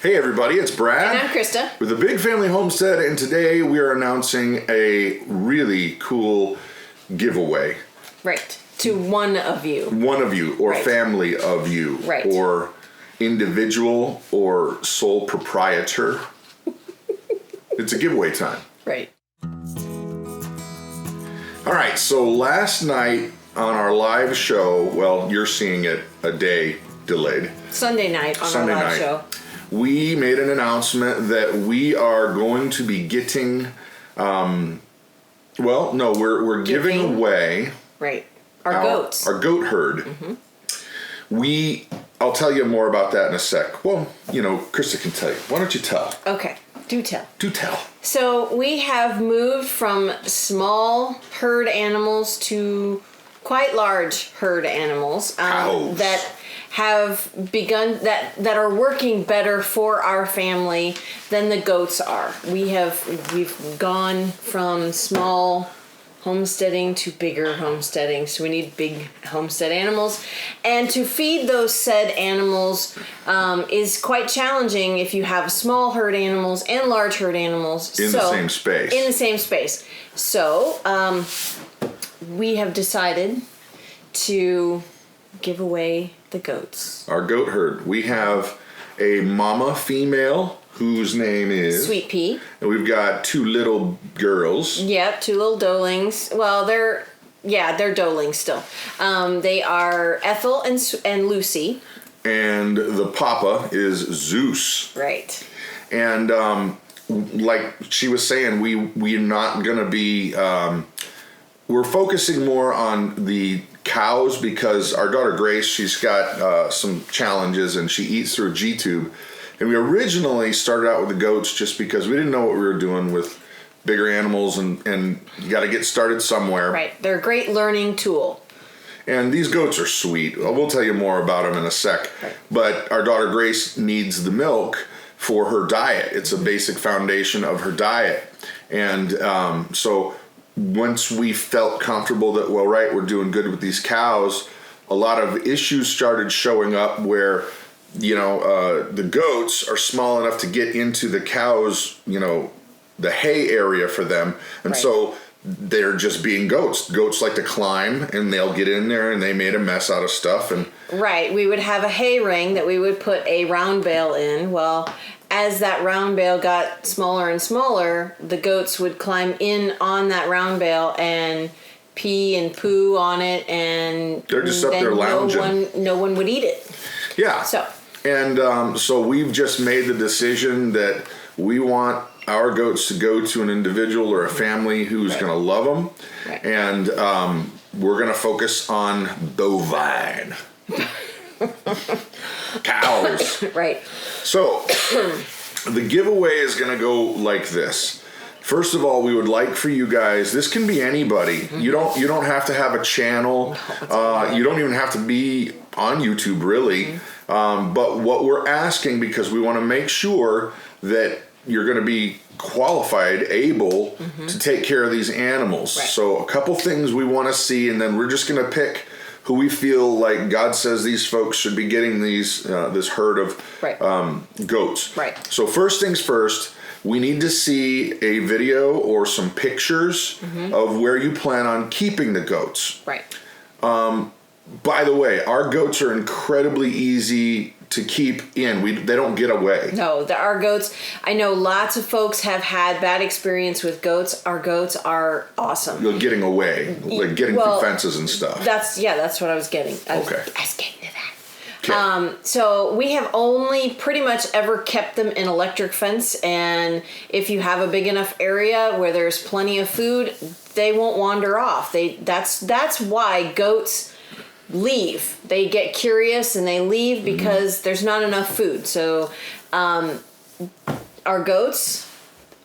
Hey everybody, it's Brad. And I'm Christa. With the Big Family Homestead, and today we are announcing a really cool giveaway. Right. To one of you. One of you, or right. family of you. Right. Or individual, or sole proprietor. It's a giveaway time. Right. Alright, so last night on our live show, well, you're seeing it a day delayed. Sunday night on our live show. We made an announcement that we are going to be getting, we're giving away. Right. Our goats. Our goat herd. Mm-hmm. I'll tell you more about that in a sec. Well, Krista can tell you. Why don't you tell? Okay. Do tell. Do tell. So we have moved from small herd animals to quite large herd animals that have begun that are working better for our family than the goats are. We've gone from small homesteading to bigger homesteading, so we need big homestead animals, and to feed those said animals is quite challenging if you have small herd animals and large herd animals in the same space. So we have decided to give away the goats. Our goat herd. We have a mama female whose name is Sweet Pea. And we've got two little girls. Yep, two little doelings. Well, they're doelings still. They are Ethel and Lucy. And the papa is Zeus. Right. And like she was saying, we're not going to be... we're focusing more on the cows because our daughter Grace, she's got some challenges and she eats through a G-tube. And we originally started out with the goats just because we didn't know what we were doing with bigger animals and you got to get started somewhere. Right. They're a great learning tool. And these goats are sweet. We'll tell you more about them in a sec. Right. But our daughter Grace needs the milk for her diet. It's a basic foundation of her diet. And so once we felt comfortable that, we're doing good with these cows, a lot of issues started showing up where, the goats are small enough to get into the cows, the hay area for them. And so they're just being goats. Goats like to climb and they'll get in there and they made a mess out of stuff. And right. We would have a hay ring that we would put a round bale in. Well, as that round bale got smaller and smaller, the goats would climb in on that round bale and pee and poo on it, and they're just up there lounging. No one would eat it. Yeah. So we've just made the decision that we want our goats to go to an individual or a family who's going to love them, and we're going to focus on bovine. Cows. Right. So, the giveaway is going to go like this. First of all, we would like for you guys, this can be anybody. Mm-hmm. You don't have to have a channel. You don't even have to be on YouTube, really. Mm-hmm. But what we're asking, because we want to make sure that you're going to be qualified, able to take care of these animals. Right. So a couple things we want to see, and then we're just going to pick who we feel like God says these folks should be getting these this herd of goats. Right. So first things first, we need to see a video or some pictures of where you plan on keeping the goats. Right. By the way, our goats are incredibly easy to keep in. They don't get away. No, our goats, I know lots of folks have had bad experience with goats. Our goats are awesome. You're getting away, like getting through fences and stuff. That's what I was getting. I was getting to that. Okay. So we have only pretty much ever kept them in electric fence, and if you have a big enough area where there's plenty of food, they won't wander off. That's why goats leave. They get curious and they leave because there's not enough food. So our goats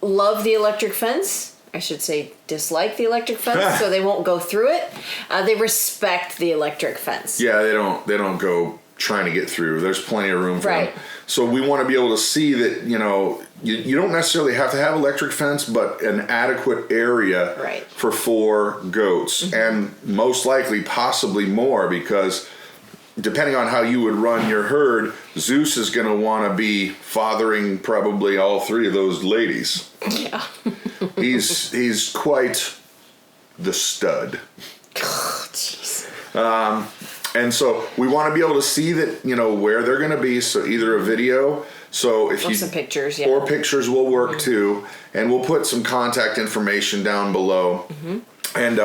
love the electric fence. I should say dislike the electric fence, so they won't go through it. They respect the electric fence. Yeah, they don't go trying to get through. There's plenty of room for them. So we want to be able to see that, you don't necessarily have to have electric fence, but an adequate area for 4 goats. And most likely possibly more, because depending on how you would run your herd, Zeus is going to want to be fathering probably all 3 of those ladies. Yeah. He's quite the stud. Oh, jeez. And so we want to be able to see that, where they're going to be. So either a video, or some pictures, yeah. Or pictures will work too. And we'll put some contact information down below. Mm-hmm. And,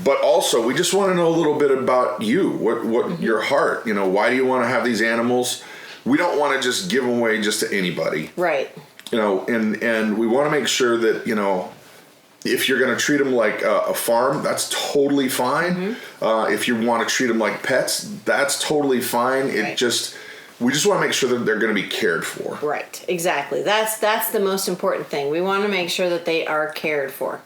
but also we just want to know a little bit about you, what your heart, why do you want to have these animals? We don't want to just give them away just to anybody. Right. And we want to make sure that, if you're going to treat them like a farm, that's totally fine. Mm-hmm. If you want to treat them like pets, that's totally fine. Right. We just want to make sure that they're going to be cared for. Right, exactly. That's the most important thing. We want to make sure that they are cared for.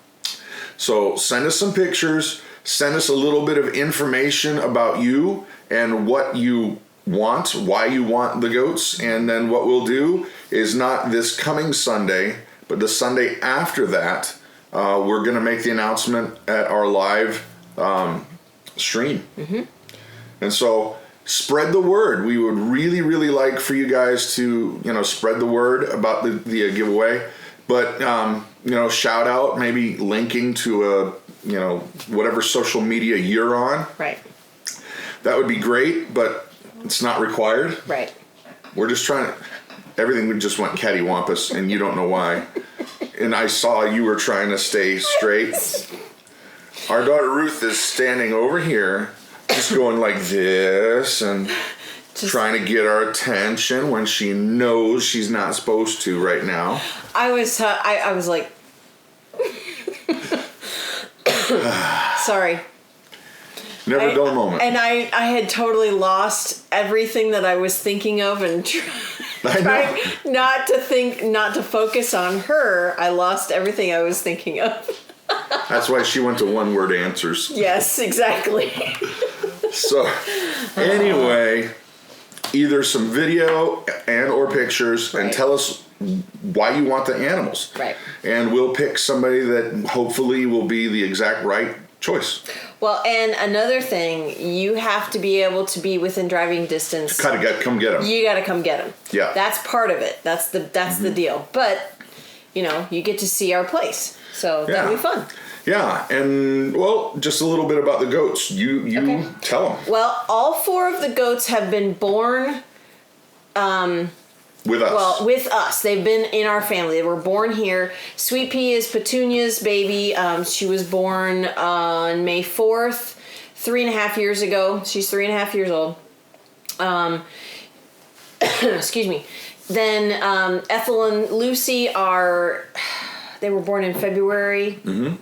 So send us some pictures. Send us a little bit of information about you and what you want, why you want the goats. And then what we'll do is not this coming Sunday, but the Sunday after that, we're going to make the announcement at our live stream. Mm-hmm. And so spread the word. We would really, really like for you guys to, spread the word about the giveaway. But, shout out, maybe linking to whatever social media you're on. Right. That would be great, but it's not required. Right. We're just trying to, everything just went cattywampus, and you don't know why. And I saw you were trying to stay straight. Our daughter Ruth is standing over here, just going like this, and trying to get our attention when she knows she's not supposed to right now. I was like, sorry. Never a dull moment. And I had totally lost everything that I was thinking of and trying not to focus on her. I lost everything I was thinking of. That's why she went to one-word answers. Yes, exactly. So, anyway, either some video and or pictures, and tell us why you want the animals. Right. And we'll pick somebody that hopefully will be the exact right choice. Well, and another thing, you have to be able to be within driving distance. Come get them. You got to come get them. Yeah. That's part of it. That's the deal. But, you get to see our place. So that'll be fun. Yeah, and, well, just a little bit about the goats. You okay. Tell them. Well, all 4 of the goats have been born... with us. Well, with us. They've been in our family. They were born here. Sweet Pea is Petunia's baby. She was born on May 4th, 3.5 years ago. She's 3.5 years old. Excuse me. Then Ethel and Lucy they were born in February. Mm-hmm.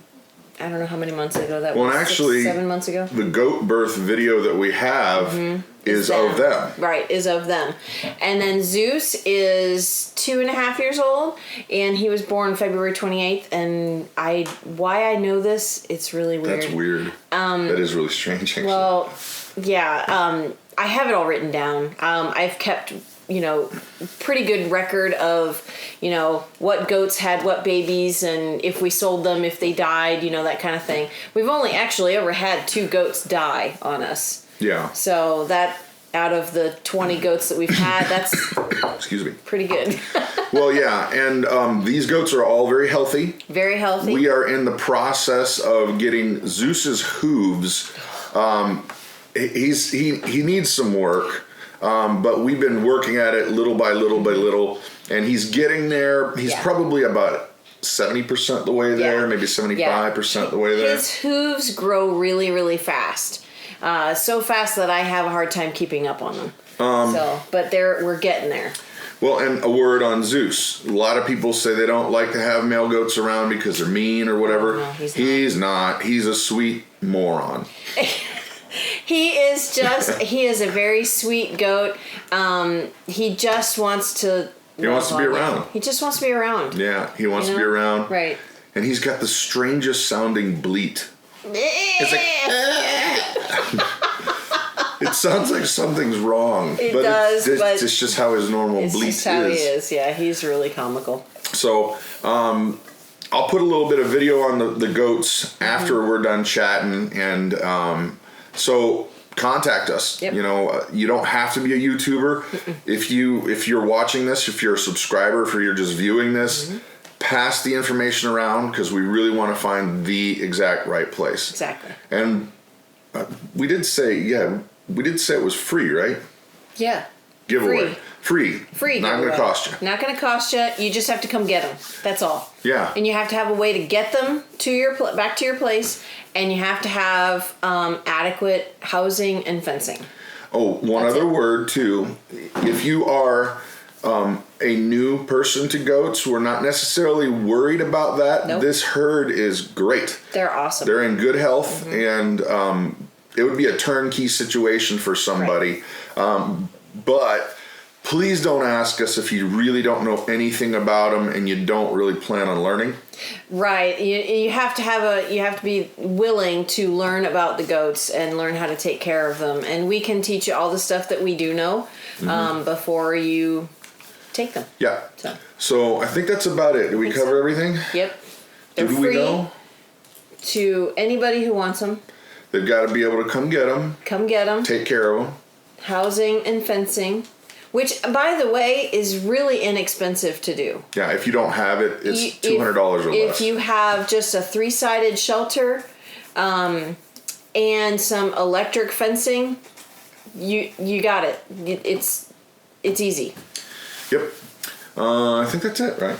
I don't know how many months ago that was. Well, actually, 7 months ago. The goat birth video that we have is of them. Right, is of them. And then Zeus is 2.5 years old, and he was born February 28th. And why I know this, it's really weird. That's weird. That is really strange, actually. Well, yeah. I have it all written down. I've kept... pretty good record of, what goats had what babies and if we sold them, if they died, that kind of thing. We've only actually ever had 2 goats die on us. Yeah. So that out of the 20 goats that we've had, that's excuse me, pretty good. Well, yeah, and these goats are all very healthy. Very healthy. We are in the process of getting Zeus's hooves. He needs some work. But we've been working at it little by little by little, and he's getting there. He's probably about 70% the way there, maybe 75% the way there. His hooves grow really, really fast. So fast that I have a hard time keeping up on them. But we're getting there. Well, and a word on Zeus. A lot of people say they don't like to have male goats around because they're mean or whatever. No, he's not. He's a sweet moron. He is a very sweet goat. He just wants to... He wants to be around. He just wants to be around. Yeah, he wants to be around. Right. And he's got the strangest sounding bleat. It's like... It sounds like something's wrong. It does, but... It's just how his normal bleat is. It's just how he is, yeah. He's really comical. So, I'll put a little bit of video on the goats after we're done chatting, and... So contact us. Yep. You know, you don't have to be a YouTuber. If you're watching this, if you're a subscriber, if you're just viewing this, pass the information around, because we really want to find the exact right place. Exactly. And we did say it was free, right? Yeah. Giveaway. Free. Not going to cost you. Not going to cost you. You just have to come get them. That's all. Yeah. And you have to have a way to get them to your back to your place, and you have to have adequate housing and fencing. Oh, one other word too. If you are a new person to goats, we're not necessarily worried about that. Nope. This herd is great. They're awesome. They're in good health, and it would be a turnkey situation for somebody. Right. But please don't ask us if you really don't know anything about them and you don't really plan on learning. Right. You have to be willing to learn about the goats and learn how to take care of them. And we can teach you all the stuff that we do know before you take them. Yeah. So I think that's about it. Did we cover everything? Yep. They're Did free we know? To anybody who wants them. They've got to be able to come get them. Come get them. Take care of them. Housing and fencing, which, by the way, is really inexpensive to do. Yeah, if you don't have it, it's $200 or less. If you have just a 3-sided shelter and some electric fencing, you got it. It's easy. Yep. I think that's it, right?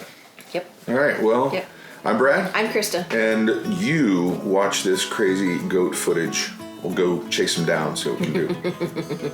Yep. All right, well, Yep. I'm Brad. I'm Christa. And you watch this crazy goat footage. We'll go chase him down, see what we can do.